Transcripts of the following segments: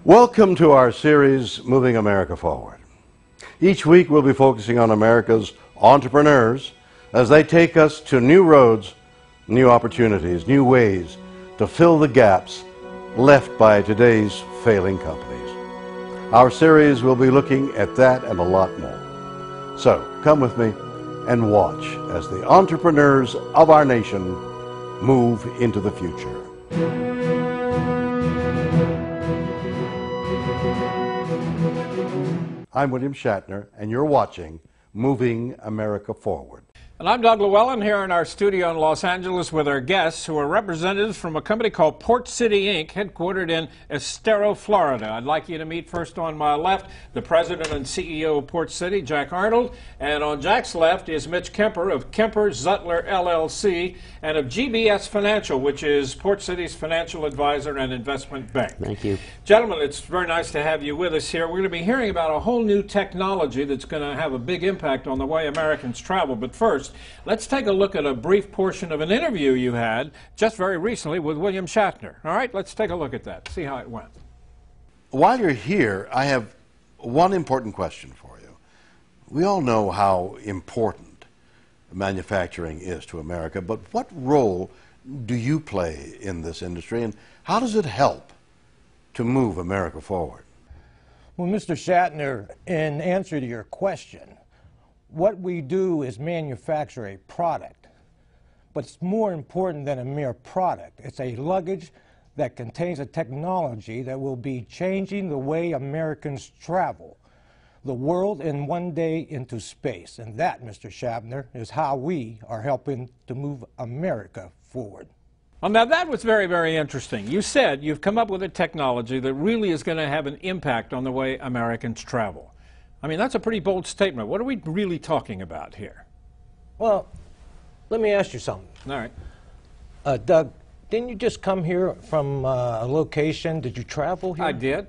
Welcome to our series, Moving America Forward. Each week we'll be focusing on America's entrepreneurs as they take us to new roads, new opportunities, new ways to fill the gaps left by today's failing companies. Our series will be looking at that and a lot more. So come with me and watch as the entrepreneurs of our nation move into the future. I'm William Shatner, and you're watching Moving America Forward. And I'm Doug Llewellyn here in our studio in Los Angeles with our guests who are representatives from a company called Port City, Inc., headquartered in Estero, Florida. I'd like you to meet first on my left the president and CEO of Port City, Jack Arnold. And on Jack's left is Mitch Kemper of Kemper Zutler LLC and of GBS Financial, which is Port City's financial advisor and investment bank. Thank you. Gentlemen, it's very nice to have you with us here. We're going to be hearing about a whole new technology that's going to have a big impact on the way Americans travel. But first, let's take a look at a brief portion of an interview you had just very recently with William Shatner. All right, let's take a look at that, see how it went. While you're here, I have one important question for you. We all know how important manufacturing is to America, but what role do you play in this industry, and how does it help to move America forward? Well, Mr. Shatner, in answer to your question, what we do is manufacture a product, but it's more important than a mere product. It's a luggage that contains a technology that will be changing the way Americans travel, the world, and one day into space. And that, Mr. Shatner, is how we are helping to move America forward. Well, now that was very, very interesting. You said you've come up with a technology that really is going to have an impact on the way Americans travel. I mean, that's a pretty bold statement. What are we really talking about here? Well, let me ask you something. All right. Doug, didn't you just come here from a location? Did you travel here? I did.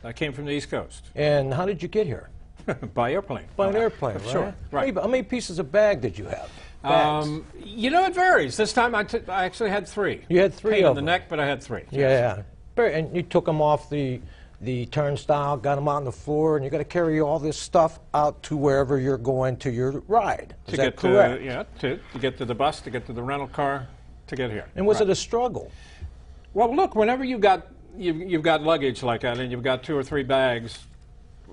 I came from the East Coast. And how did you get here? By airplane. By an airplane, right? Sure, right. How many pieces of bag did you have? Bags. You know, it varies. This time I actually had 3. You had 3 Pain of in the them. neck, but I had 3. Yeah. And you took them off the turnstile, got them on the floor, and you got to carry all this stuff out to wherever you're going to your ride. Is that correct? To get to the bus, to get to the rental car, to get here. And was it a struggle? Well, look, whenever you've got luggage like that and you've got 2 or 3 bags,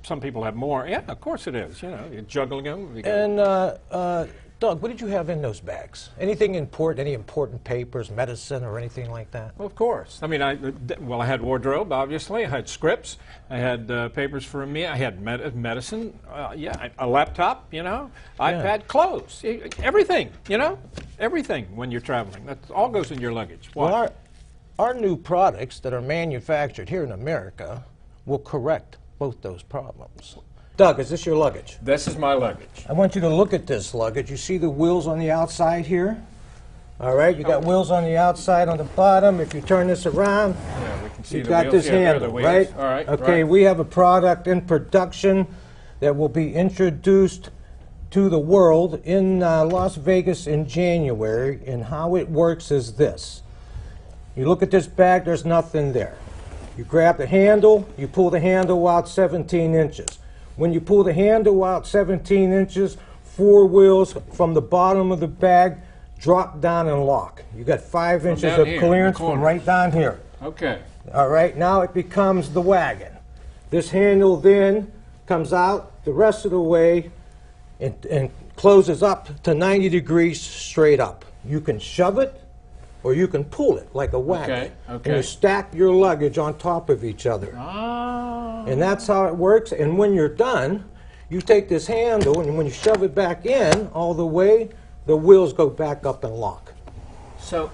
some people have more. Yeah, of course it is. You know, you're juggling them. And Doug, what did you have in those bags? Anything important? Any important papers, medicine, or anything like that? Well, of course. I mean, I had wardrobe, obviously. I had scripts. I had papers for me. I had medicine. A laptop. You know, iPad, clothes, everything. You know, everything when you're traveling. That all goes in your luggage. Why? Well, our new products that are manufactured here in America will correct both those problems. Doug, is this your luggage? This is my luggage. I want you to look at this luggage. You see the wheels on the outside here? All right, you got wheels on the outside, on the bottom. If you turn this around, we can see you've got this handle, right? All right. Okay, we have a product in production that will be introduced to the world in Las Vegas in January, and how it works is this. You look at this bag, there's nothing there. You grab the handle, you pull the handle out 17 inches. When you pull the handle out 17 inches, 4 wheels from the bottom of the bag drop down and lock. You got 5 inches of clearance from right down here. Okay. All right, now it becomes the wagon. This handle then comes out the rest of the way and closes up to 90 degrees straight up. You can shove it or you can pull it like a wagon. Okay. And you stack your luggage on top of each other. And that's how it works. And when you're done, you take this handle, and when you shove it back in all the way, the wheels go back up and lock. So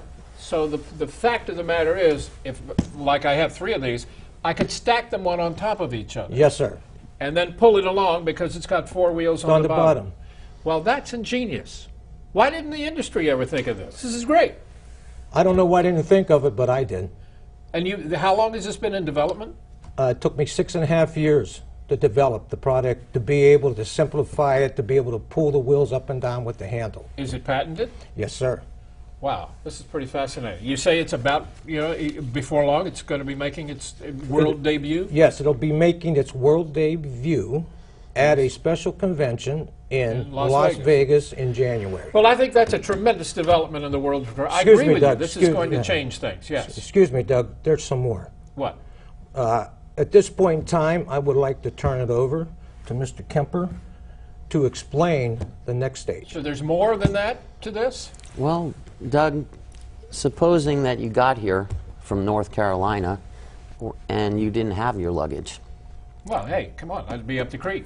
the fact of the matter is, if like I have 3 of these, I could stack them one on top of each other. Yes, sir. And then pull it along because it's got 4 wheels on the bottom. Well, that's ingenious. Why didn't the industry ever think of this? This is great. I don't know why I didn't think of it, but I did. And how long has this been in development? It took me 6.5 years to develop the product, to be able to simplify it, to be able to pull the wheels up and down with the handle. Is it patented? Yes, sir. Wow, this is pretty fascinating. You say it's about, before long it's going to be making its world debut? Yes, it'll be making its world debut at a special convention in Las Vegas in January. Well, I think that's a tremendous development in the world. I Excuse agree me, with Doug, you. This is going to change things, yes. Excuse me, Doug, there's some more. What? At this point in time, I would like to turn it over to Mr. Kemper to explain the next stage. So there's more than that to this? Well, Doug, supposing that you got here from North Carolina and you didn't have your luggage. Well, hey, come on, I'd be up the creek.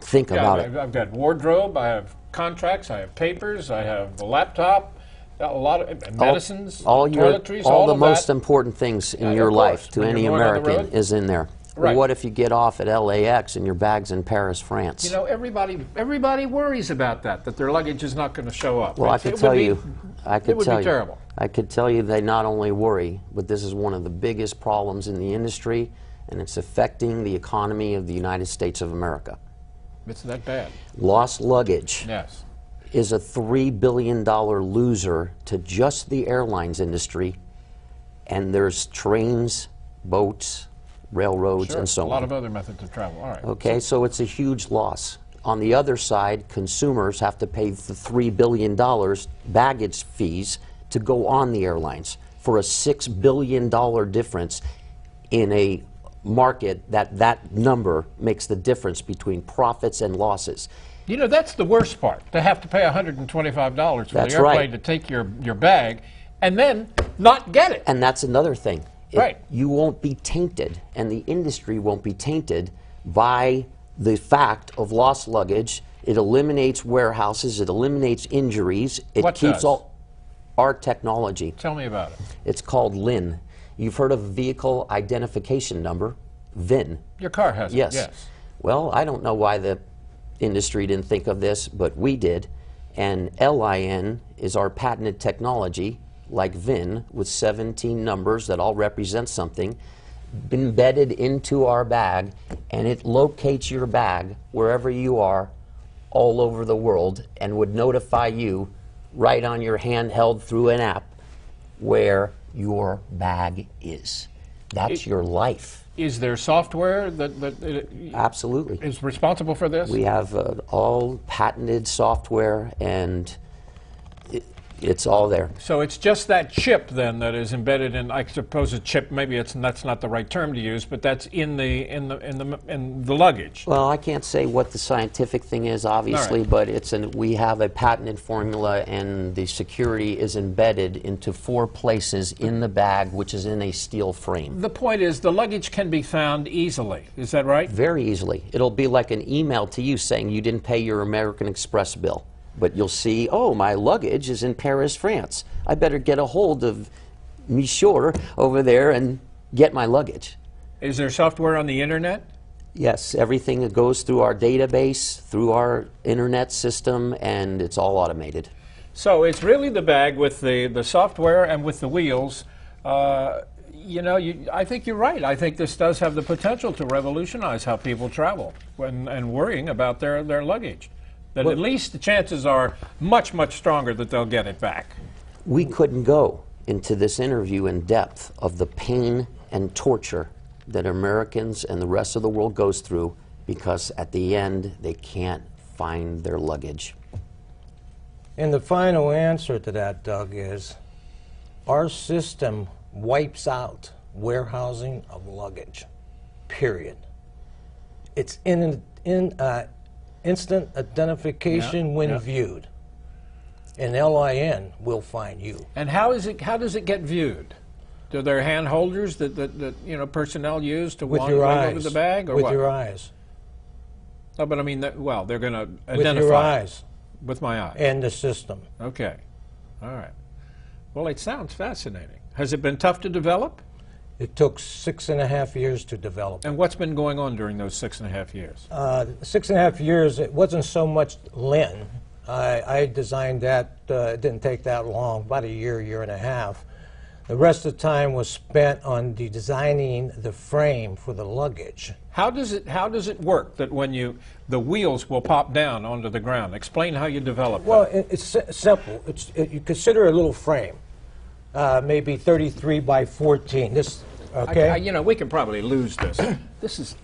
Think about it. I've got wardrobe, I have contracts, I have papers, I have a laptop, a lot of medicines, toiletries, all the of most that. important things in Yeah, your of life course. to When any you're going on the American road. is in there. Right. What if you get off at LAX and your bag's in Paris, France? You know, everybody worries about that their luggage is not going to show up. Well, I could tell you, it would be terrible. I could tell you they not only worry, but this is one of the biggest problems in the industry, and it's affecting the economy of the United States of America. It's that bad. Lost luggage Yes. is a $3 billion loser to just the airlines industry, and there's trains, boats, railroads, Sure. and so on. A lot of other methods of travel. All right. Okay, so it's a huge loss. On the other side, consumers have to pay the $3 billion baggage fees to go on the airlines for a $6 billion difference in a market that number makes the difference between profits and losses. You know, that's the worst part, to have to pay $125 for That's the airplane right. to take your bag and then not get it. And that's another thing. Right. You won't be tainted, and the industry won't be tainted by the fact of lost luggage. It eliminates warehouses, it eliminates injuries, it What keeps does? all our technology. Tell me about it. It's called LIN. You've heard of vehicle identification number, VIN. Your car has Yes. it, yes. Well, I don't know why the industry didn't think of this, but we did. And LIN is our patented technology, like VIN, with 17 numbers that all represent something, embedded into our bag, and it locates your bag wherever you are all over the world and would notify you right on your handheld through an app where your bag is. That's your life. Is there software that Absolutely. is responsible for this? We have all patented software, and it's all there. So it's just that chip then that is embedded in, I suppose a chip, maybe that's not the right term to use, but that's in the luggage. Well, I can't say what the scientific thing is, obviously, All right. but we have a patented formula, and the security is embedded into 4 places in the bag, which is in a steel frame. The point is the luggage can be found easily. Is that right? Very easily. It'll be like an email to you saying you didn't pay your American Express bill. But you'll see, oh, my luggage is in Paris, France. I better get a hold of Monsieur over there and get my luggage. Is there software on the internet? Yes, everything that goes through our database, through our internet system, and it's all automated. So it's really the bag with the software and with the wheels. You know, I think you're right. I think this does have the potential to revolutionize how people travel and worrying about their luggage. That at least the chances are much, much stronger that they'll get it back. We couldn't go into this interview in depth of the pain and torture that Americans and the rest of the world goes through because at the end they can't find their luggage. And the final answer to that, Doug, is our system wipes out warehousing of luggage, period. It's instant identification when viewed. And LIN will find you. And how does it get viewed? Do there hand holders that personnel use to With walk your right eyes. over the bag, or with what? your eyes. No, but I mean, they're going to identify With your eyes. with my eye. And the system. Okay, all right. Well, it sounds fascinating. Has it been tough to develop? It took 6.5 years to develop. And what's been going on during those 6.5 years? 6.5 years, it wasn't so much LIN. I designed that, it didn't take that long, about a year and a half. The rest of the time was spent on designing the frame for the luggage. How does it work that when the wheels will pop down onto the ground? Explain how you develop Well, that. it's simple. You consider a little frame, maybe 33 by 14. This, okay? You know, we can probably lose this. This is,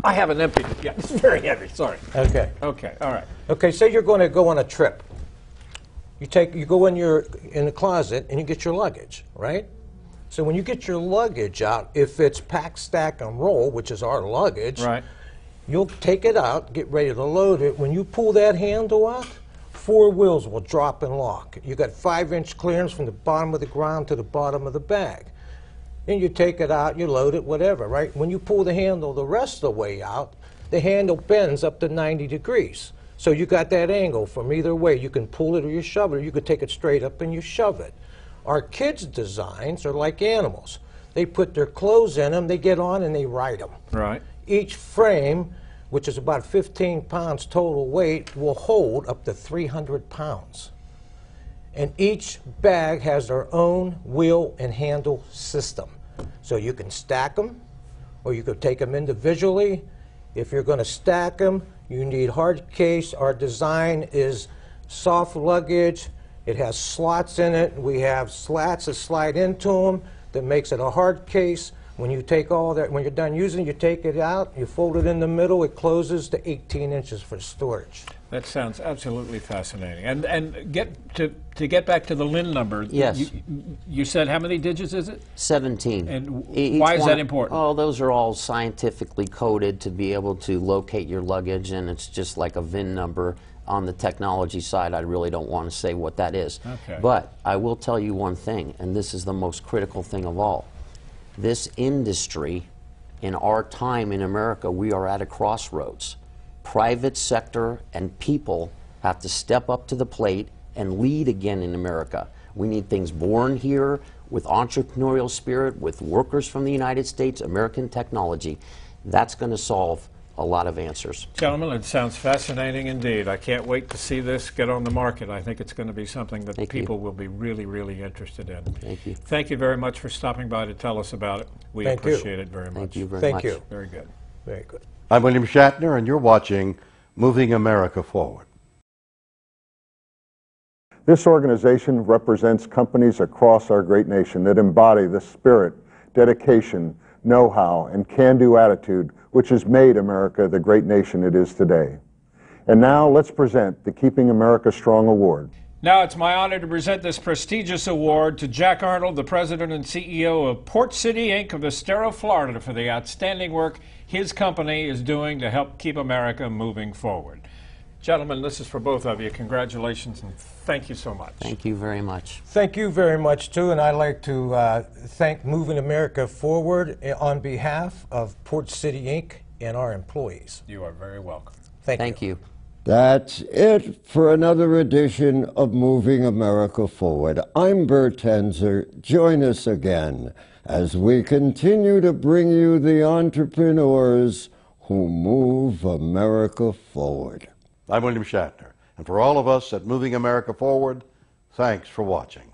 I haven't emptied it yet. It's very heavy, sorry. Okay. Okay, all right. Okay, say you're going to go on a trip. You go in the closet and you get your luggage, right? So when you get your luggage out, if it's pack, stack, and roll, which is our luggage, Right. you'll take it out, get ready to load it. When you pull that handle out, 4 wheels will drop and lock. You got 5-inch clearance from the bottom of the ground to the bottom of the bag. And you take it out, you load it, whatever, right? When you pull the handle the rest of the way out, the handle bends up to 90 degrees. So you got that angle from either way. You can pull it or you shove it, or you could take it straight up and you shove it. Our kids' designs are like animals. They put their clothes in them, they get on and they ride them. Right. Each frame, which is about 15 pounds total weight, will hold up to 300 pounds. And each bag has their own wheel and handle system. So you can stack them, or you could take them individually. If you're going to stack them, you need hard case. Our design is soft luggage. It has slots in it. We have slats that slide into them that makes it a hard case. When you take all that, when you're done using it, you take it out, you fold it in the middle, it closes to 18 inches for storage. That sounds absolutely fascinating. And to get back to the LIN number. Yes. You said how many digits is it? 17. And Each why is one- that important? Oh, those are all scientifically coded to be able to locate your luggage, and it's just like a VIN number. On the technology side, I really don't want to say what that is. Okay. But I will tell you one thing, and this is the most critical thing of all. This industry, in our time in America, we are at a crossroads. Private sector and people have to step up to the plate and lead again in America. We need things born here with entrepreneurial spirit, with workers from the United States, American technology. That's going to solve a lot of answers. Gentlemen, it sounds fascinating indeed. I can't wait to see this get on the market. I think it's going to be something that Thank you. people will be really, really interested in. Thank you. Thank you very much for stopping by to tell us about it. We Thank you. appreciate it very much. Thank you very Thank much. you. Very good. Very good. I'm William Shatner, and you're watching Moving America Forward. This organization represents companies across our great nation that embody the spirit, dedication, know-how, and can-do attitude which has made America the great nation it is today. And now let's present the Keeping America Strong Award. Now it's my honor to present this prestigious award to Jack Arnold, the president and CEO of Port City Inc. of Estero, Florida, for the outstanding work his company is doing to help keep America moving forward. Gentlemen, this is for both of you. Congratulations and thank you so much. Thank you very much. Thank you very much, too, and I'd like to thank Moving America Forward on behalf of Port City, Inc. and our employees. You are very welcome. Thank you. That's it for another edition of Moving America Forward. I'm Bert Tenzer. Join us again as we continue to bring you the entrepreneurs who move America forward. I'm William Shatner, and for all of us at Moving America Forward, thanks for watching.